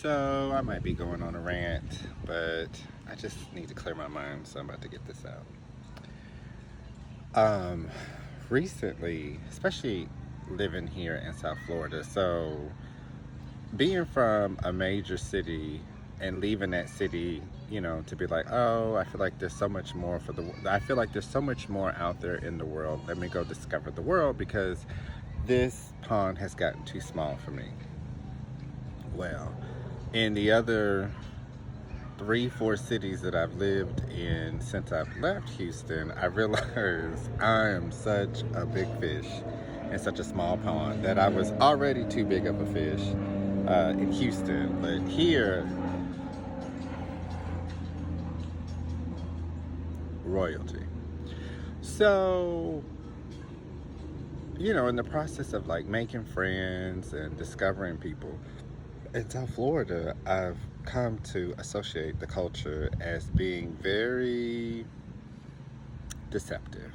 So I might be going on a rant, but I just need to clear my mind, so I'm about to get this out. Um, Recently, especially living here in South Florida, so being from a major city and leaving that city, to be like, oh, I feel like there's so much more I feel like there's so much more out there in the world. Let me go discover the world because this pond has gotten too small for me. Well, in the other three, four cities that I've lived in since I've left Houston, I realized I am such a big fish in such a small pond that I was already too big of a fish in Houston. But here, royalty. So, in the process of like making friends and discovering people, in South Florida, I've come to associate the culture as being very deceptive,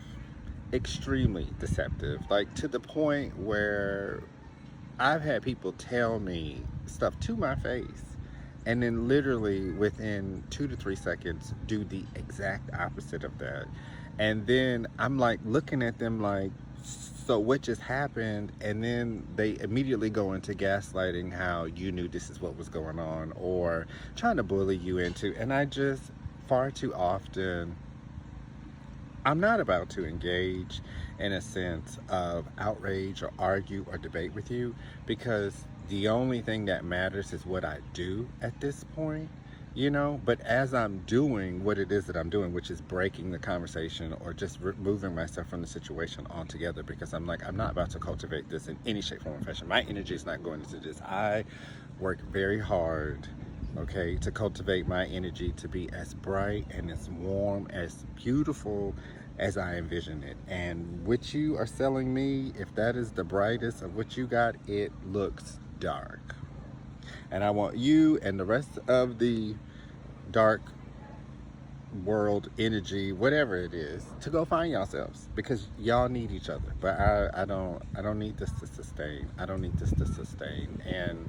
extremely deceptive, like to the point where I've had people tell me stuff to my face and then literally within 2 to 3 seconds do the exact opposite of that. And then I'm like looking at them like, so what just happened? And then they immediately go into gaslighting how you knew this is what was going on, or trying to bully you into. And I just, far too often, I'm not about to engage in a sense of outrage or argue or debate with you, because the only thing that matters is what I do at this point. But as I'm doing what it is that I'm doing, which is breaking the conversation or just removing myself from the situation altogether, because I'm like, I'm not about to cultivate this in any shape, form, or fashion. My energy is not going into this. I work very hard, okay, to cultivate my energy to be as bright and as warm, as beautiful as I envision it. And what you are selling me, if that is the brightest of what you got, it looks dark. And I want you and the rest of the dark world energy, whatever it is, to go find yourselves, because y'all need each other. But I don't need this to sustain. I don't need this to sustain. And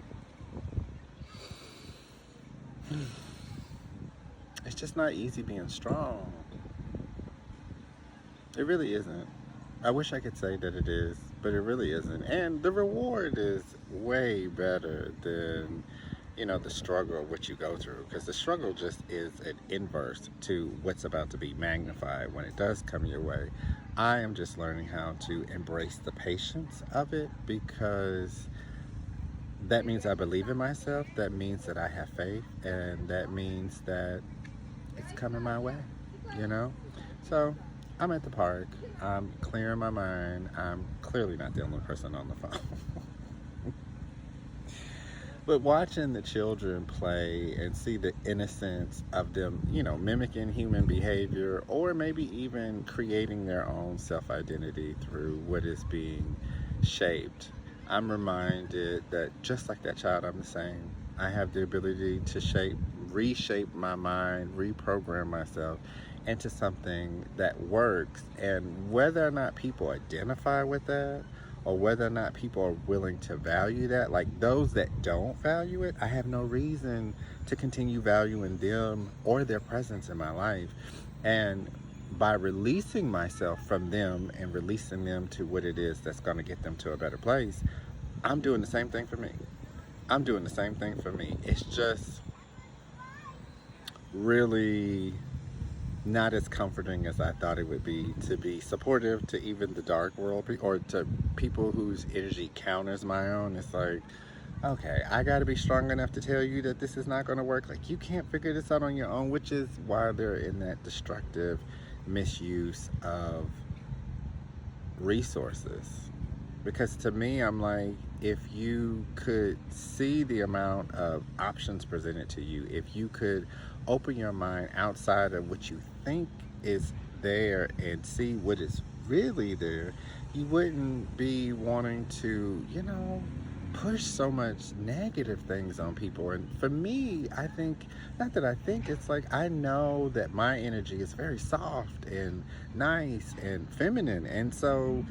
it's just not easy being strong. It really isn't. I wish I could say that it is, but it really isn't. And the reward is way better than, the struggle of what you go through. Because the struggle just is an inverse to what's about to be magnified when it does come your way. I am just learning how to embrace the patience of it, because that means I believe in myself. That means that I have faith. And that means that it's coming my way, So I'm at the park. I'm clearing my mind. I'm clearly not the only person on the phone. But watching the children play and see the innocence of them, mimicking human behavior, or maybe even creating their own self-identity through what is being shaped, I'm reminded that just like that child, I'm the same. I have the ability to reshape my mind, reprogram myself into something that works. And whether or not people identify with that, or whether or not people are willing to value that, like those that don't value it, I have no reason to continue valuing them or their presence in my life. And by releasing myself from them and releasing them to what it is that's going to get them to a better place, I'm doing the same thing for me. I'm doing the same thing for me. It's just really not as comforting as I thought it would be to be supportive to even the dark world, or to people whose energy counters my own. It's like, okay, I got to be strong enough to tell you that this is not going to work. Like, you can't figure this out on your own, which is why they're in that destructive misuse of resources. Because to me, I'm like, if you could see the amount of options presented to you, if you could open your mind outside of what you think is there and see what is really there, you wouldn't be wanting to, push so much negative things on people. And for me, I think, not that I think, it's like I know that my energy is very soft and nice and feminine. And so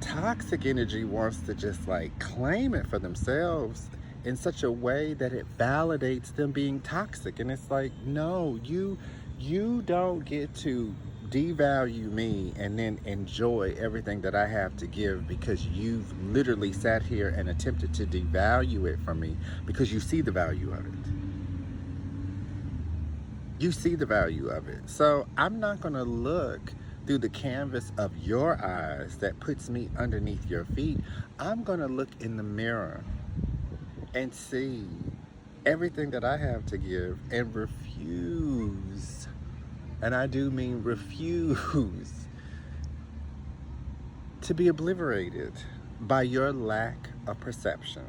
toxic energy wants to just like claim it for themselves in such a way that it validates them being toxic. And it's like, no, you don't get to devalue me and then enjoy everything that I have to give because you've literally sat here and attempted to devalue it from me because you see the value of it. You see the value of it. So I'm not going to look through the canvas of your eyes that puts me underneath your feet. I'm going to look in the mirror and see everything that I have to give and refuse, and I do mean refuse, to be obliterated by your lack of perception.